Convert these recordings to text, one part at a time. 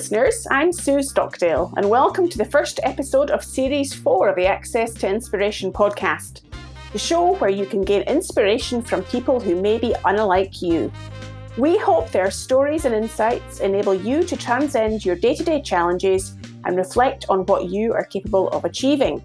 listeners, I'm Sue Stockdale, and welcome to the first episode of Series 4 of the Access to Inspiration podcast, the show where you can gain inspiration from people who may be unlike you. We hope their stories and insights enable you to transcend your day-to-day challenges and reflect on what you are capable of achieving.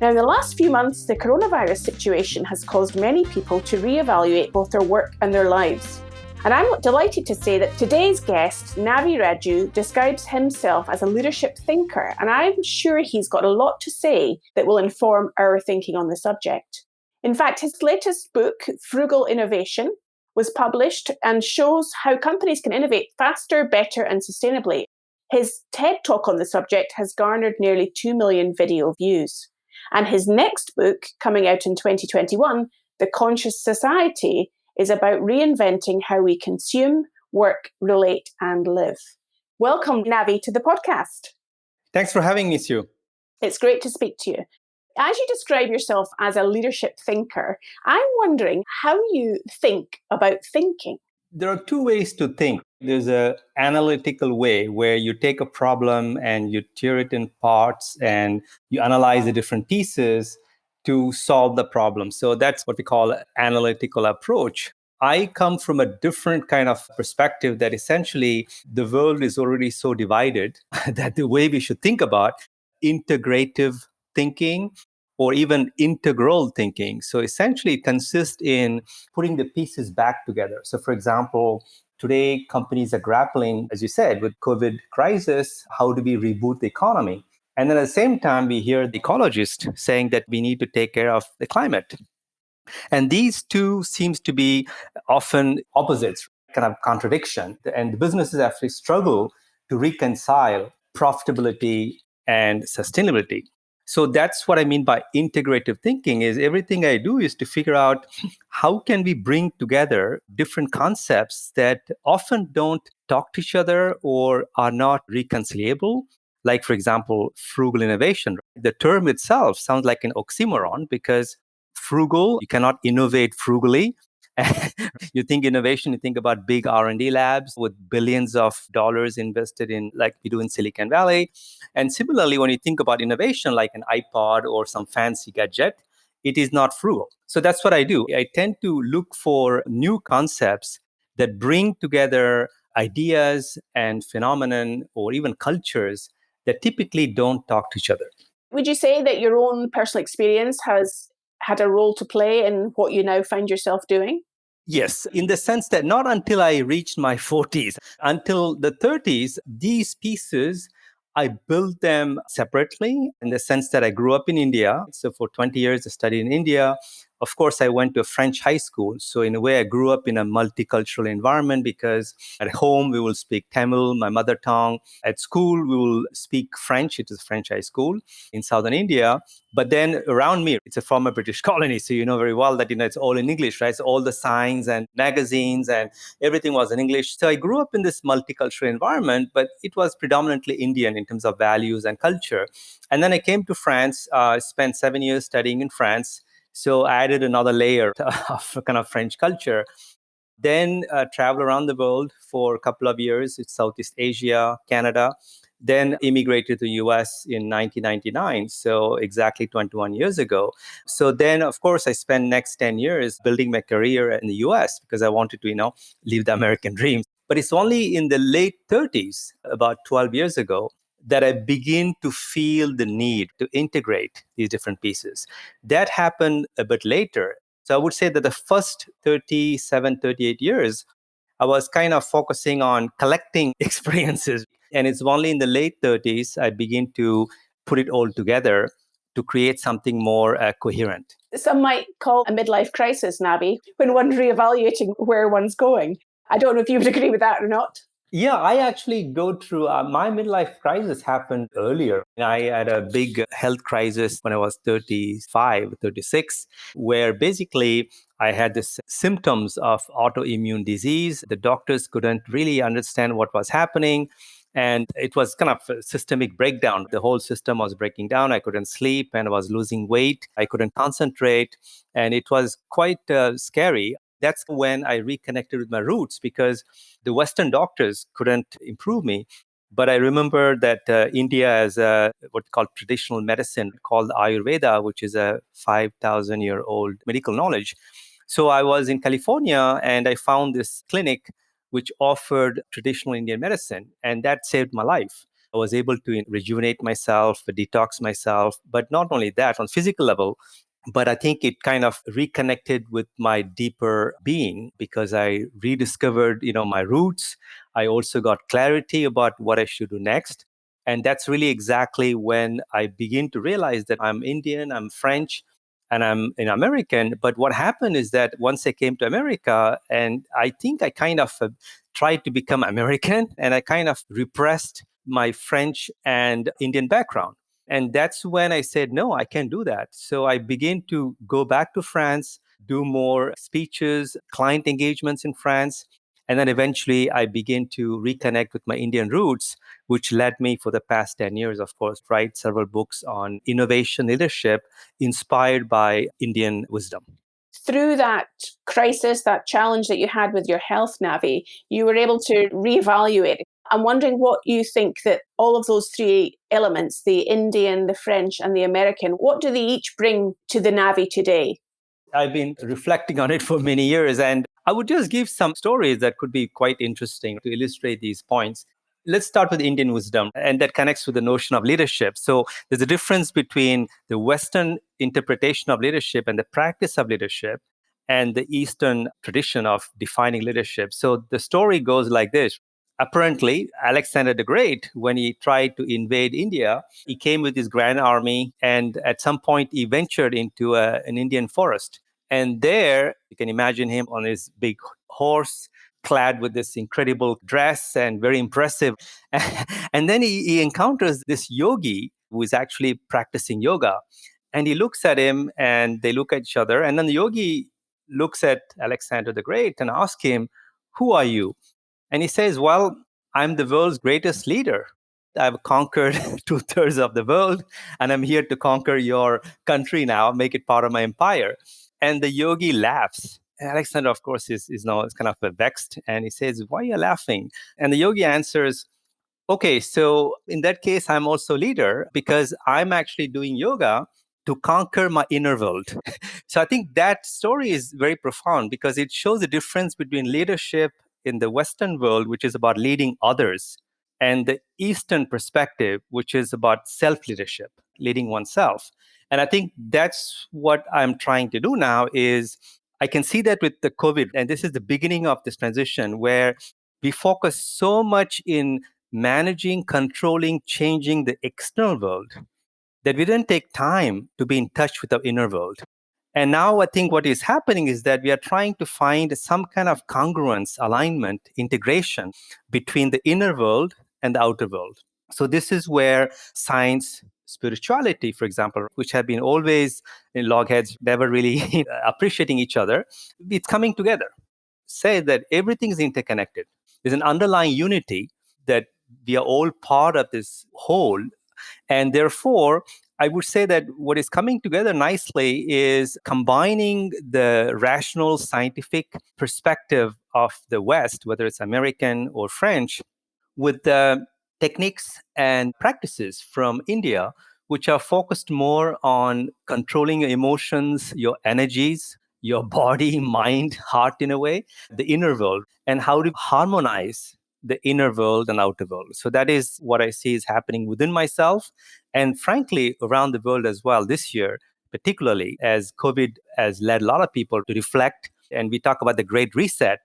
Now, in the last few months, the coronavirus situation has caused many people to reevaluate both their work and their lives. And I'm delighted to say that today's guest, Navi Radjou, describes himself as a leadership thinker, and I'm sure he's got a lot to say that will inform our thinking on the subject. In fact, his latest book, Frugal Innovation, was published and shows how companies can innovate faster, better, and sustainably. His TED Talk on the subject has garnered nearly 2 million video views. And his next book, coming out in 2021, The Conscious Society, is about reinventing how we consume, work, relate, and live. Welcome, Navi, to the podcast. Thanks for having me, Sue. It's great to speak to you. As you describe yourself as a leadership thinker, I'm wondering how you think about thinking. There are two ways to think. There's an analytical way where you take a problem and you tear it in parts and you analyze the different pieces to solve the problem. So that's what we call an analytical approach. I come from a different kind of perspective that essentially the world is already so divided that the way we should think about integrative thinking or even integral thinking. So essentially it consists in putting the pieces back together. So for example, today companies are grappling, as you said, with COVID crisis. How do we reboot the economy? And then at the same time, we hear the ecologists saying that we need to take care of the climate. And these two seems to be often opposites, kind of contradiction. And the businesses actually struggle to reconcile profitability and sustainability. So that's what I mean by integrative thinking is everything I do is to figure out how can we bring together different concepts that often don't talk to each other or are not reconcilable. Like, for example, frugal innovation. The term itself sounds like an oxymoron because frugal, you cannot innovate frugally. You think innovation, you think about big R&D labs with billions of dollars invested in, like we do in Silicon Valley. And similarly, when you think about innovation, like an iPod or some fancy gadget, it is not frugal. So that's what I do. I tend to look for new concepts that bring together ideas and phenomenon or even cultures that typically don't talk to each other. Would you say that your own personal experience has had a role to play in what you now find yourself doing? Yes, in the sense that not until I reached my 40s, until the 30s, these pieces, I built them separately in the sense that I grew up in India. So for 20 years, I studied in India. Of course, I went to a French high school. So in a way, I grew up in a multicultural environment because at home, we will speak Tamil, my mother tongue. At school, we will speak French. It is a French high school in southern India. But then around me, it's a former British colony. So you know very well that, it's all in English, right? So all the signs and magazines and everything was in English. So I grew up in this multicultural environment, but it was predominantly Indian in terms of values and culture. And then I came to France, spent 7 years studying in France. So I added another layer of kind of French culture. Then traveled around the world for a couple of years. It's Southeast Asia, Canada. Then immigrated to the US in 1999, so exactly 21 years ago. So then, of course, I spent next 10 years building my career in the US because I wanted to, live the American dream. But it's only in the late 30s, about 12 years ago, that I begin to feel the need to integrate these different pieces. That happened a bit later. So I would say that the first 37, 38 years, I was kind of focusing on collecting experiences. And it's only in the late 30s, I begin to put it all together to create something more coherent. Some might call a midlife crisis, Navi, when one's reevaluating where one's going. I don't know if you would agree with that or not. Yeah, I actually go through my midlife crisis happened earlier. I had a big health crisis when I was 35, 36, where basically I had this symptoms of autoimmune disease. The doctors couldn't really understand what was happening. And it was kind of a systemic breakdown. The whole system was breaking down. I couldn't sleep and I was losing weight. I couldn't concentrate. And it was quite scary. That's when I reconnected with my roots because the Western doctors couldn't improve me. But I remember that India has what's called traditional medicine called Ayurveda, which is a 5,000-year-old medical knowledge. So I was in California and I found this clinic which offered traditional Indian medicine, and that saved my life. I was able to rejuvenate myself, detox myself, but not only that, on physical level, but I think it kind of reconnected with my deeper being because I rediscovered, my roots. I also got clarity about what I should do next. And that's really exactly when I begin to realize that I'm Indian, I'm French, and I'm an American. But what happened is that once I came to America, and I think I kind of tried to become American, and I kind of repressed my French and Indian background. And that's when I said, no, I can't do that. So I began to go back to France, do more speeches, client engagements in France. And then eventually I began to reconnect with my Indian roots, which led me for the past 10 years, of course, write several books on innovation leadership inspired by Indian wisdom. Through that crisis, that challenge that you had with your health, Navi, you were able to reevaluate. I'm wondering what you think that all of those three elements, the Indian, the French, and the American, what do they each bring to the Navi today? I've been reflecting on it for many years, and I would just give some stories that could be quite interesting to illustrate these points. Let's start with Indian wisdom, and that connects with the notion of leadership. So there's a difference between the Western interpretation of leadership and the practice of leadership and the Eastern tradition of defining leadership. So the story goes like this. Apparently, Alexander the Great, when he tried to invade India, he came with his grand army, and at some point he ventured into an Indian forest. And there, you can imagine him on his big horse, clad with this incredible dress and very impressive. And then he encounters this yogi who is actually practicing yoga. And he looks at him and they look at each other. And then the yogi looks at Alexander the Great and asks him, "Who are you?" And he says, "Well, I'm the world's greatest leader. I've conquered 2/3 of the world, and I'm here to conquer your country now, make it part of my empire." And the yogi laughs. And Alexander, of course, is now kind of vexed, and he says, "Why are you laughing?" And the yogi answers, "Okay, so in that case, I'm also leader because I'm actually doing yoga to conquer my inner world." So I think that story is very profound because it shows the difference between leadership in the Western world, which is about leading others, and the Eastern perspective, which is about self-leadership, leading oneself. And I think that's what I'm trying to do now is I can see that with the COVID, and this is the beginning of this transition where we focus so much in managing, controlling, changing the external world that we didn't take time to be in touch with our inner world. And now I think what is happening is that we are trying to find some kind of congruence, alignment, integration between the inner world and the outer world. So this is where science, spirituality, for example, which have been always in logheads, never really appreciating each other, it's coming together. Say that everything is interconnected. There's an underlying unity that we are all part of this whole. And therefore, I would say that what is coming together nicely is combining the rational scientific perspective of the West, whether it's American or French, with the techniques and practices from India, which are focused more on controlling your emotions, your energies, your body, mind, heart, in a way, the inner world, and how to harmonize the inner world and outer world. So that is what I see is happening within myself and frankly around the world as well this year, particularly as COVID has led a lot of people to reflect. And we talk about the great reset,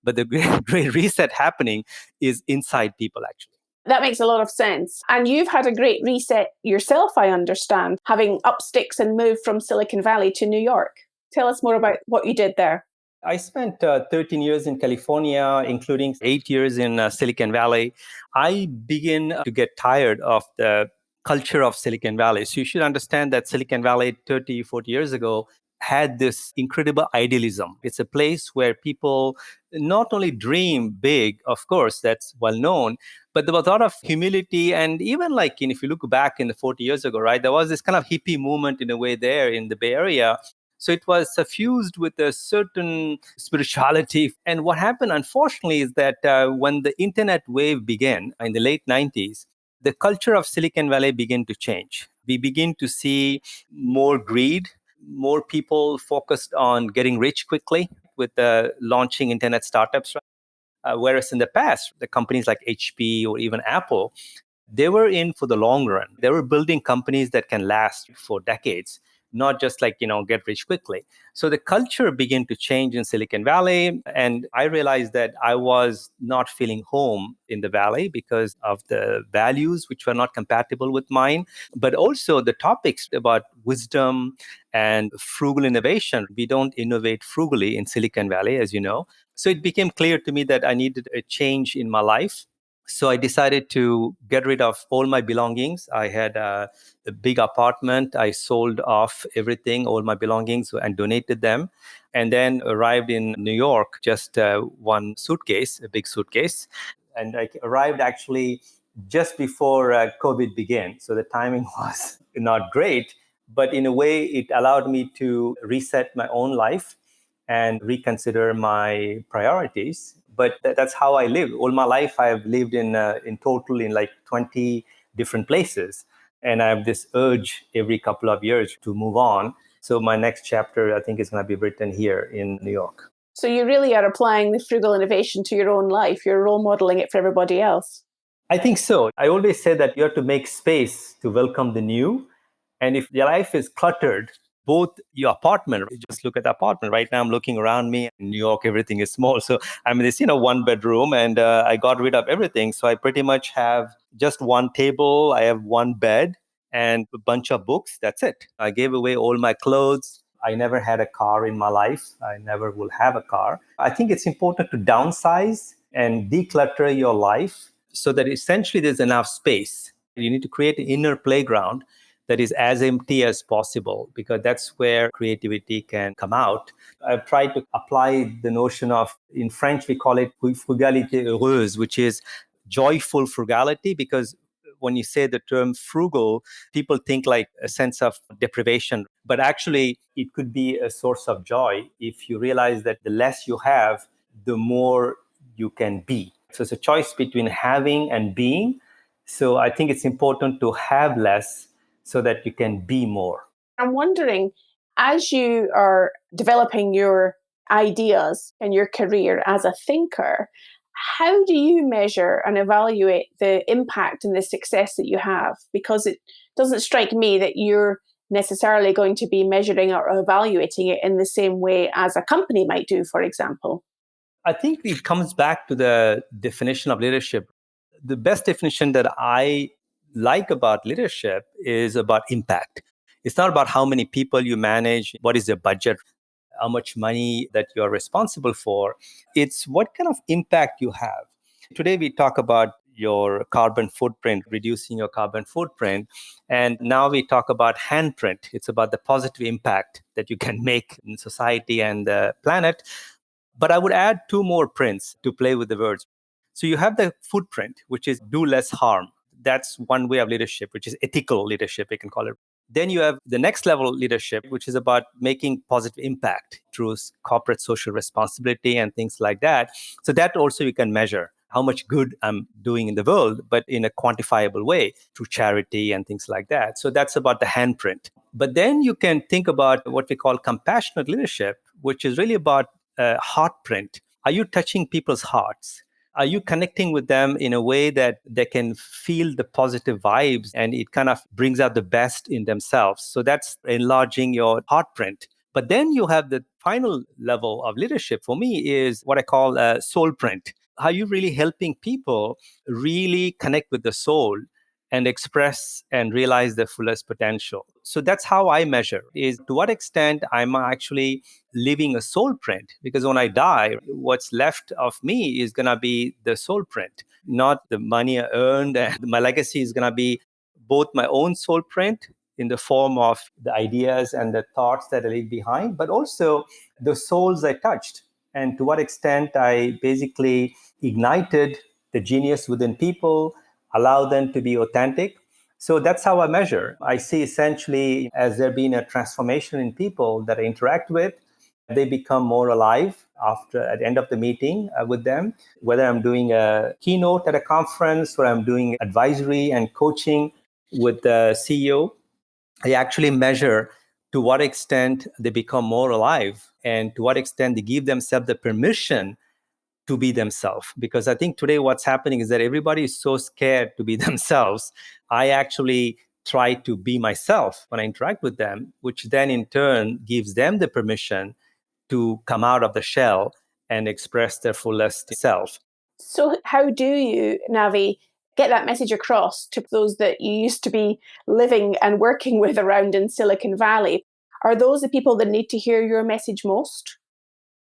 but the great reset happening is inside people, actually. That makes a lot of sense. And you've had a great reset yourself, I understand, having up sticks and moved from Silicon Valley to New York. Tell us more about what you did there. I spent 13 years in California, including 8 years in Silicon Valley. I begin to get tired of the culture of Silicon Valley. So you should understand that Silicon Valley 30, 40 years ago had this incredible idealism. It's a place where people not only dream big, of course, that's well known, but there was a lot of humility. And even if you look back in the 40 years ago, right, there was this kind of hippie movement in a way there in the Bay Area. So it was suffused with a certain spirituality. And what happened, unfortunately, is that when the internet wave began in the late 90s, the culture of Silicon Valley began to change. We begin to see more greed, more people focused on getting rich quickly with launching internet startups. Whereas in the past, the companies like HP or even Apple, they were in for the long run. They were building companies that can last for decades, not just like, get rich quickly. So the culture began to change in Silicon Valley. And I realized that I was not feeling home in the Valley because of the values which were not compatible with mine, but also the topics about wisdom and frugal innovation. We don't innovate frugally in Silicon Valley, as you know. So it became clear to me that I needed a change in my life. So I decided to get rid of all my belongings. I had a big apartment. I sold off everything, all my belongings, and donated them. And then arrived in New York, just one suitcase, a big suitcase. And I arrived actually just before COVID began. So the timing was not great, but in a way, it allowed me to reset my own life and reconsider my priorities. But that's how I live. All my life, I've lived in total in like 20 different places. And I have this urge every couple of years to move on. So my next chapter, I think, is going to be written here in New York. So you really are applying the frugal innovation to your own life. You're role modeling it for everybody else. I think so. I always say that you have to make space to welcome the new. And if your life is cluttered, both your apartment, just look at the apartment. Right now, I'm looking around me in New York, everything is small. So I'm in this, one bedroom and I got rid of everything. So I pretty much have just one table. I have one bed and a bunch of books. That's it. I gave away all my clothes. I never had a car in my life. I never will have a car. I think it's important to downsize and declutter your life so that essentially there's enough space. You need to create an inner playground that is as empty as possible, because that's where creativity can come out. I've tried to apply the notion of, in French, we call it frugalité heureuse, which is joyful frugality, because when you say the term frugal, people think like a sense of deprivation. But actually, it could be a source of joy if you realize that the less you have, the more you can be. So it's a choice between having and being. So I think it's important to have less so that you can be more. I'm wondering, as you are developing your ideas in your career as a thinker, how do you measure and evaluate the impact and the success that you have? Because it doesn't strike me that you're necessarily going to be measuring or evaluating it in the same way as a company might do, for example. I think it comes back to the definition of leadership. The best definition that I like about leadership is about impact. It's not about how many people you manage, what is the budget, how much money that you're responsible for. It's what kind of impact you have. Today, we talk about your carbon footprint, reducing your carbon footprint. And now we talk about handprint. It's about the positive impact that you can make in society and the planet. But I would add two more prints to play with the words. So you have the footprint, which is do less harm. That's one way of leadership, which is ethical leadership, we can call it. Then you have the next level leadership, which is about making positive impact through corporate social responsibility and things like that. So that also you can measure how much good I'm doing in the world, but in a quantifiable way through charity and things like that. So that's about the handprint. But then you can think about what we call compassionate leadership, which is really about heart print. Are you touching people's hearts? Are you connecting with them in a way that they can feel the positive vibes and it kind of brings out the best in themselves? So that's enlarging your heart print. But then you have the final level of leadership for me is what I call a soul print. Are you really helping people really connect with the soul and express and realize their fullest potential? So that's how I measure, is to what extent I'm actually leaving a soul print. Because when I die, what's left of me is going to be the soul print, not the money I earned. And my legacy is going to be both my own soul print in the form of the ideas and the thoughts that I leave behind, but also the souls I touched and to what extent I basically ignited the genius within people, allow them to be authentic. So that's how I measure. I see essentially as there being a transformation in people that I interact with, they become more alive after at the end of the meeting with them. Whether I'm doing a keynote at a conference or I'm doing advisory and coaching with the CEO, I actually measure to what extent they become more alive and to what extent they give themselves the permission to be themselves. Because I think today what's happening is that everybody is so scared to be themselves. I actually try to be myself when I interact with them, which then in turn gives them the permission to come out of the shell and express their fullest self. So, how do you, Navi, get that message across to those that you used to be living and working with around in Silicon Valley? Are those the people that need to hear your message most?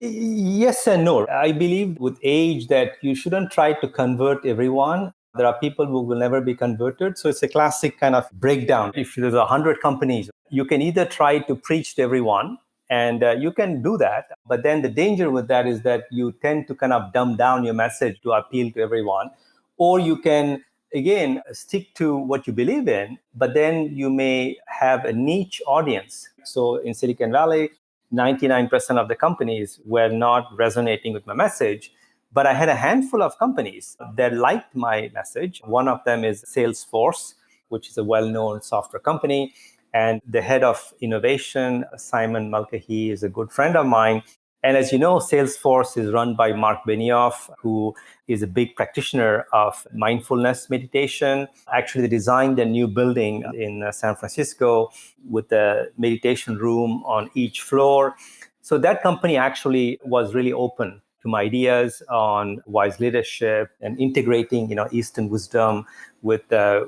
Yes and no. I believe with age that you shouldn't try to convert everyone. There are people who will never be converted. So it's a classic kind of breakdown. If there's 100 companies, you can either try to preach to everyone, and you can do that. But then the danger with that is that you tend to kind of dumb down your message to appeal to everyone. Or you can, again, stick to what you believe in, but then you may have a niche audience. So in Silicon Valley, 99% of the companies were not resonating with my message. But I had a handful of companies that liked my message. One of them is Salesforce, which is a well known software company. And the head of innovation, Simon Mulcahy, is a good friend of mine. And as you know, Salesforce is run by Mark Benioff, who is a big practitioner of mindfulness meditation. Actually, they designed a new building in San Francisco with a meditation room on each floor. So that company actually was really open to my ideas on wise leadership and integrating, Eastern wisdom with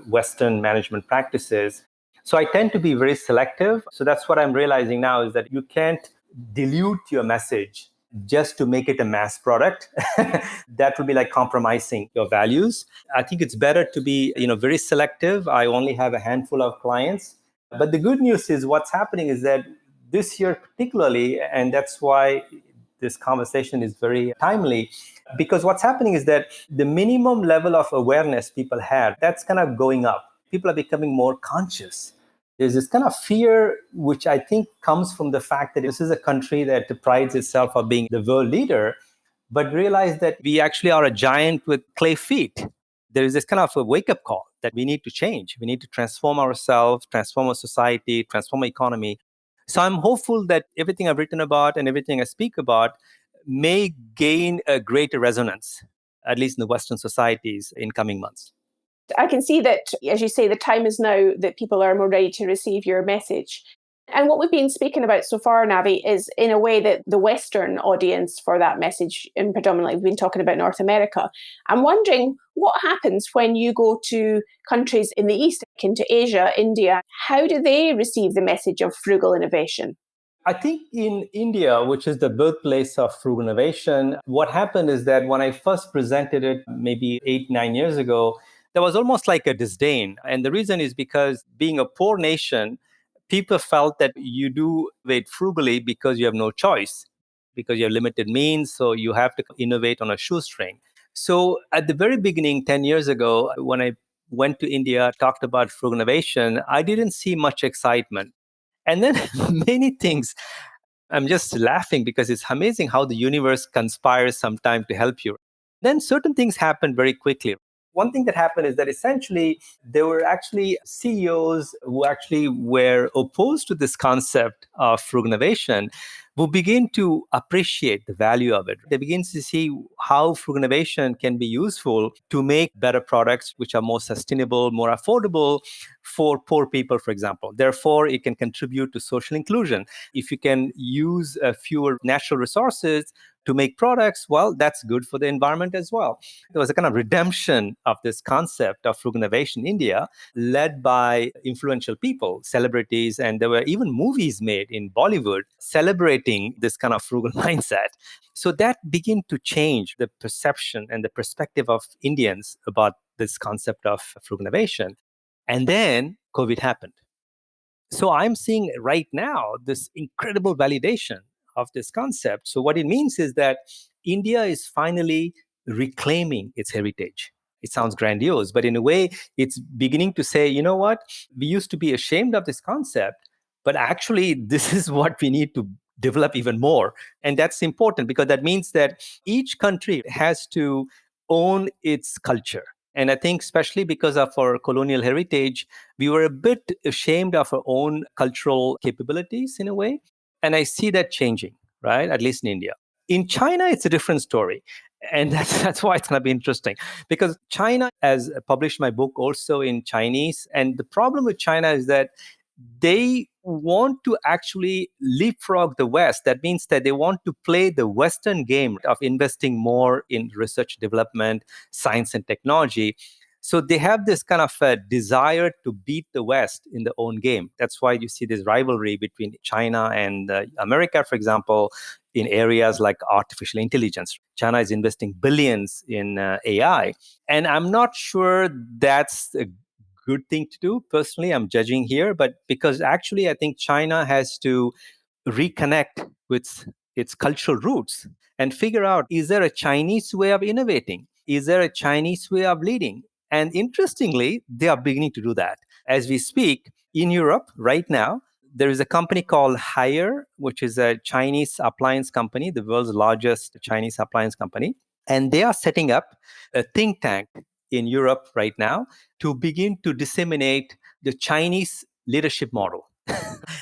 Western management practices. So I tend to be very selective. So that's what I'm realizing now is that you can't dilute your message just to make it a mass product. That would be like compromising your values. I think it's better to be, very selective. I only have a handful of clients. But the good news is what's happening is that this year particularly, and that's why this conversation is very timely, because what's happening is that the minimum level of awareness people have, that's kind of going up. People are becoming more conscious. There's this kind of fear, which I think comes from the fact that this is a country that prides itself on being the world leader, but realize that we actually are a giant with clay feet. There is this kind of a wake up call that we need to change. We need to transform ourselves, transform our society, transform our economy. So I'm hopeful that everything I've written about and everything I speak about may gain a greater resonance, at least in the Western societies in coming months. I can see that, as you say, the time is now that people are more ready to receive your message. And what we've been speaking about so far, Navi, is in a way that the Western audience for that message, and predominantly we've been talking about North America. I'm wondering what happens when you go to countries in the East, into Asia, India. How do they receive the message of frugal innovation? I think in India, which is the birthplace of frugal innovation, what happened is that when I first presented it maybe 8, 9 years ago, there was almost like a disdain. And the reason is because being a poor nation, people felt that you do innovate frugally because you have no choice, because you have limited means. So you have to innovate on a shoestring. So at the very beginning, 10 years ago, when I went to India, talked about frugal innovation, I didn't see much excitement. And then many things, I'm just laughing because it's amazing how the universe conspires sometime to help you. Then certain things happen very quickly. One thing that happened is that essentially there were actually CEOs who actually were opposed to this concept of frugal innovation who begin to appreciate the value of it. They begin to see how frugal innovation can be useful to make better products which are more sustainable, more affordable for poor people, for example. Therefore, it can contribute to social inclusion. If you can use fewer natural resources to make products, well, that's good for the environment as well. There was a kind of redemption of this concept of frugal innovation in India, led by influential people, celebrities, and there were even movies made in Bollywood celebrating this kind of frugal mindset. So that began to change the perception and the perspective of Indians about this concept of frugal innovation. And then COVID happened. So I'm seeing right now this incredible validation of this concept. So what it means is that India is finally reclaiming its heritage. It sounds grandiose, but in a way, it's beginning to say, you know what? We used to be ashamed of this concept, but actually, this is what we need to develop even more. And that's important because that means that each country has to own its culture. And I think, especially because of our colonial heritage, we were a bit ashamed of our own cultural capabilities in a way. And I see that changing, right? At least in India. In China, it's a different story. And that's why it's going to be interesting because China has published my book also in Chinese. And the problem with China is that they want to actually leapfrog the West. That means that they want to play the Western game of investing more in research development, science, and technology. So they have this kind of a desire to beat the West in their own game. That's why you see this rivalry between China and America, for example, in areas like artificial intelligence. China is investing billions in AI. And I'm not sure that's a good thing to do. Personally, I'm judging here, but because actually I think China has to reconnect with its cultural roots and figure out, is there a Chinese way of innovating? Is there a Chinese way of leading? And interestingly, they are beginning to do that. As we speak, in Europe right now, there is a company called Haier, which is a Chinese appliance company, the world's largest Chinese appliance company. And they are setting up a think tank in Europe right now to begin to disseminate the Chinese leadership model.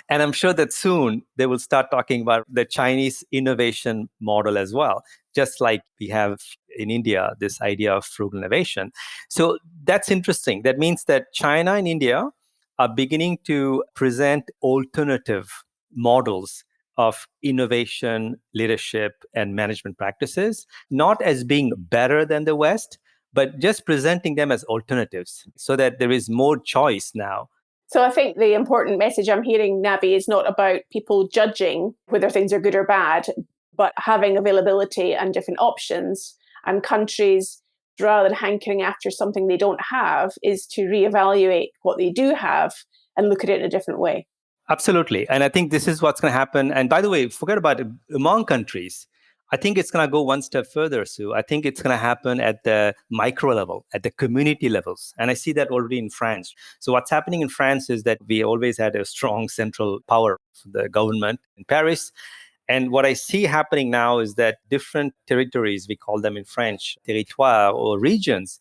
And I'm sure that soon they will start talking about the Chinese innovation model as well, just like we have in India, this idea of frugal innovation. So that's interesting. That means that China and India are beginning to present alternative models of innovation, leadership, and management practices, not as being better than the West, but just presenting them as alternatives so that there is more choice now. So I think the important message I'm hearing, Navi, is not about people judging whether things are good or bad, but having availability and different options, and countries, rather than hankering after something they don't have, is to reevaluate what they do have and look at it in a different way. Absolutely. And I think this is what's going to happen. And by the way, forget about it, among countries. I think it's going to go one step further, Sue. I think it's going to happen at the micro level, at the community levels. And I see that already in France. So what's happening in France is that we always had a strong central power for the government in Paris. And what I see happening now is that different territories, we call them in French, territoire or regions,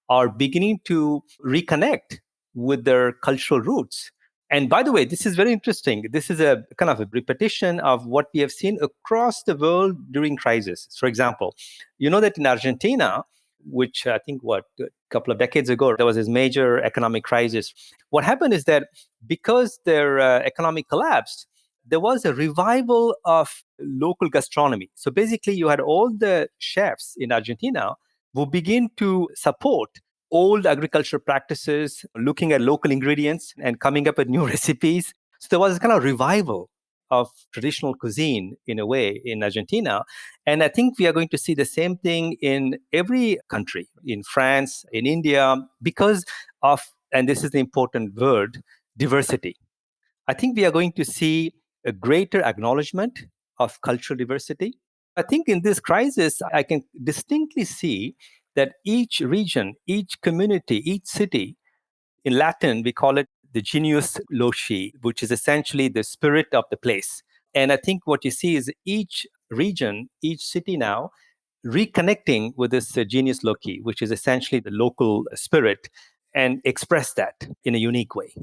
are beginning to reconnect with their cultural roots. And by the way, this is very interesting. This is a kind of a repetition of what we have seen across the world during crises. For example, you know that in Argentina, which I think a couple of decades ago, there was this major economic crisis. What happened is that because their economy collapsed, there was a revival of local gastronomy. So basically, you had all the chefs in Argentina who begin to support old agricultural practices, looking at local ingredients and coming up with new recipes. So there was a kind of revival of traditional cuisine in a way in Argentina. And I think we are going to see the same thing in every country, in France, in India, because of, and this is the important word, diversity. I think we are going to see a greater acknowledgement of cultural diversity. I think in this crisis, I can distinctly see that each region, each community, each city, in Latin, we call it the genius loci, which is essentially the spirit of the place. And I think what you see is each region, each city now, reconnecting with this genius loci, which is essentially the local spirit, and express that in a unique way.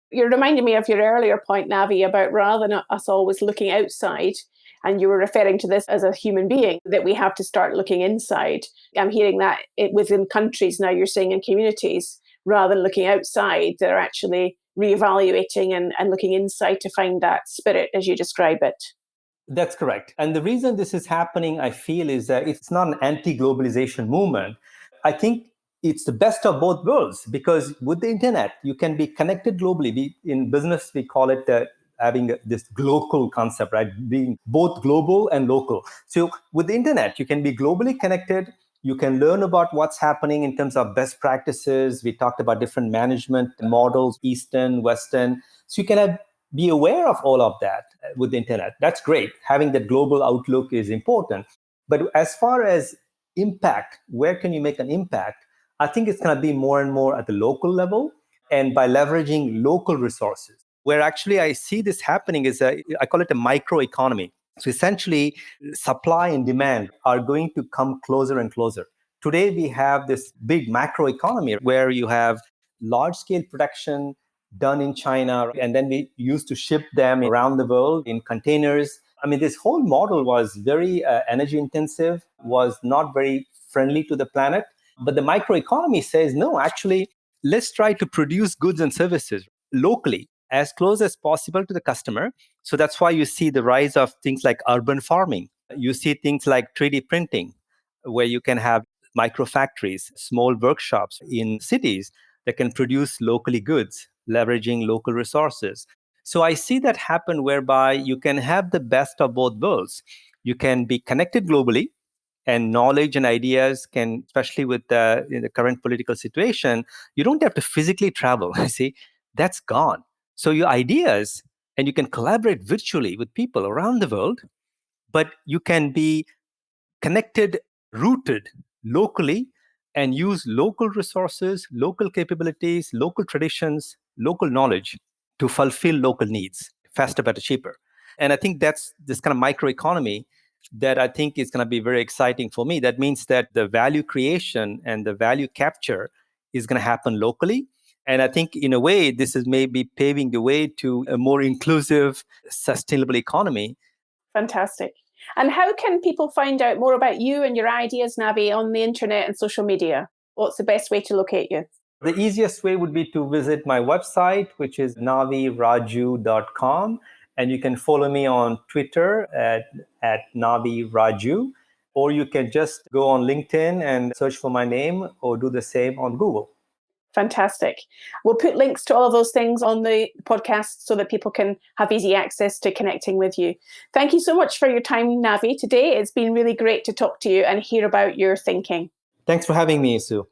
You're reminding me of your earlier point, Navi, about rather than us always looking outside, and you were referring to this as a human being, that we have to start looking inside. I'm hearing that within countries now, you're saying in communities, rather than looking outside, they're actually reevaluating and looking inside to find that spirit, as you describe it. That's correct. And the reason this is happening, I feel, is that it's not an anti-globalization movement. I think it's the best of both worlds because with the internet, you can be connected globally. In business, we call it having this global concept, right? Being both global and local. So with the internet, you can be globally connected. You can learn about what's happening in terms of best practices. We talked about different management models, Eastern, Western. So you can be aware of all of that with the internet. That's great. Having that global outlook is important. But as far as impact, where can you make an impact? I think it's going to be more and more at the local level and by leveraging local resources. Where actually I see this happening is I call it a microeconomy. So essentially, supply and demand are going to come closer and closer. Today, we have this big macroeconomy where you have large scale production done in China, and then we used to ship them around the world in containers. I mean, this whole model was very energy intensive, was not very friendly to the planet. But the microeconomy says, no, actually, let's try to produce goods and services locally as close as possible to the customer. So that's why you see the rise of things like urban farming. You see things like 3D printing, where you can have micro factories, small workshops in cities that can produce locally goods, leveraging local resources. So I see that happen whereby you can have the best of both worlds. You can be connected globally, and knowledge and ideas can, especially with in the current political situation, you don't have to physically travel. See, that's gone. So your ideas, and you can collaborate virtually with people around the world, but you can be connected, rooted locally, and use local resources, local capabilities, local traditions, local knowledge to fulfill local needs faster, better, cheaper. And I think that's this kind of microeconomy that I think is going to be very exciting for me. That means that the value creation and the value capture is going to happen locally. And I think in a way, this is maybe paving the way to a more inclusive, sustainable economy. Fantastic. And how can people find out more about you and your ideas, Navi, on the internet and social media? What's the best way to locate you? The easiest way would be to visit my website, which is navirajou.com. And you can follow me on Twitter at Navi Radjou, or you can just go on LinkedIn and search for my name, or do the same on Google. Fantastic. We'll put links to all of those things on the podcast so that people can have easy access to connecting with you. Thank you so much for your time, Navi, today. It's been really great to talk to you and hear about your thinking. Thanks for having me, Sue.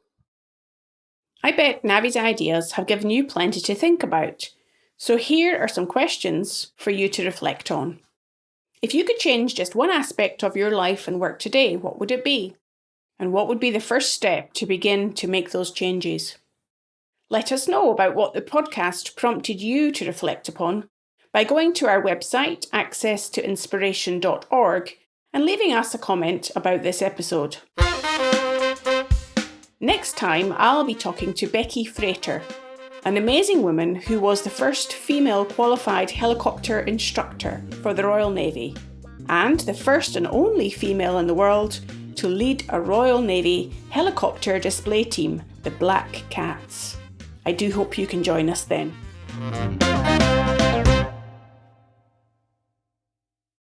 I bet Navi's ideas have given you plenty to think about. So here are some questions for you to reflect on. If you could change just one aspect of your life and work today, what would it be? And what would be the first step to begin to make those changes? Let us know about what the podcast prompted you to reflect upon by going to our website, accesstoinspiration.org, and leaving us a comment about this episode. Next time, I'll be talking to Becky Frater, an amazing woman who was the first female qualified helicopter instructor for the Royal Navy, and the first and only female in the world to lead a Royal Navy helicopter display team, the Black Cats. I do hope you can join us then.